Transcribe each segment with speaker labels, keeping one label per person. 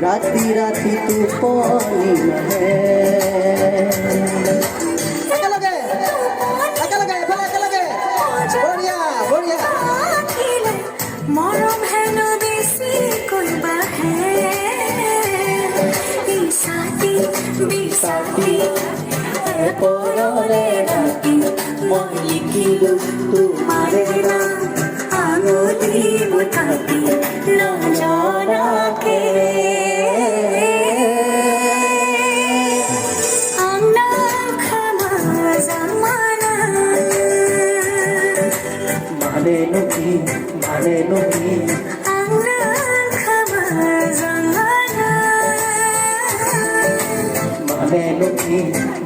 Speaker 1: राती राती तू पानी
Speaker 2: मरम है नदी से कोई साथी बिसाती पोरे राती मोलिकिलु तुम्हारे नाम आंगुली मुठाती ना जाना के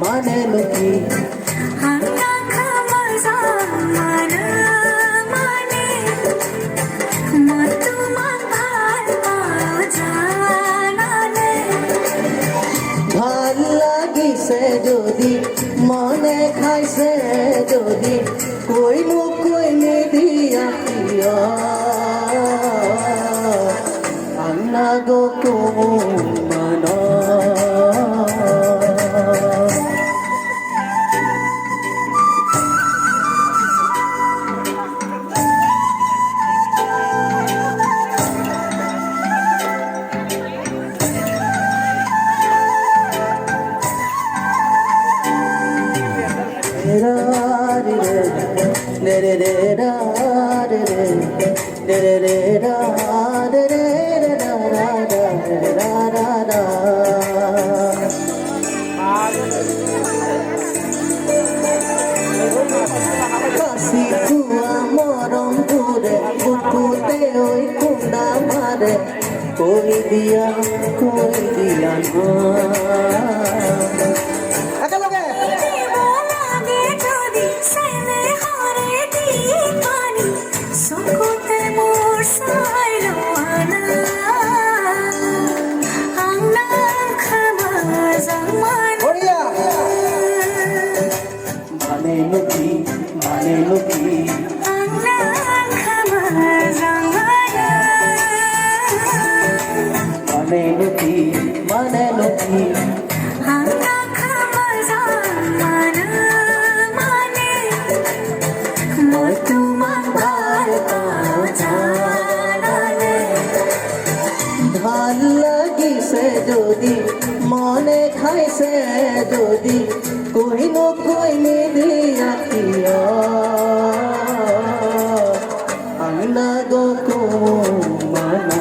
Speaker 1: Mane nuki ভাল লাগি সে যদি মনে খাইছে যদি কইনো কইনে দিয়া পিয়া আন্না গো কুমানা कोई दिया ভাল লাগি সে যদি মনে খাইছে যদি কহিনো কইনি দিয়া পিয়া আংলা গো কুমানা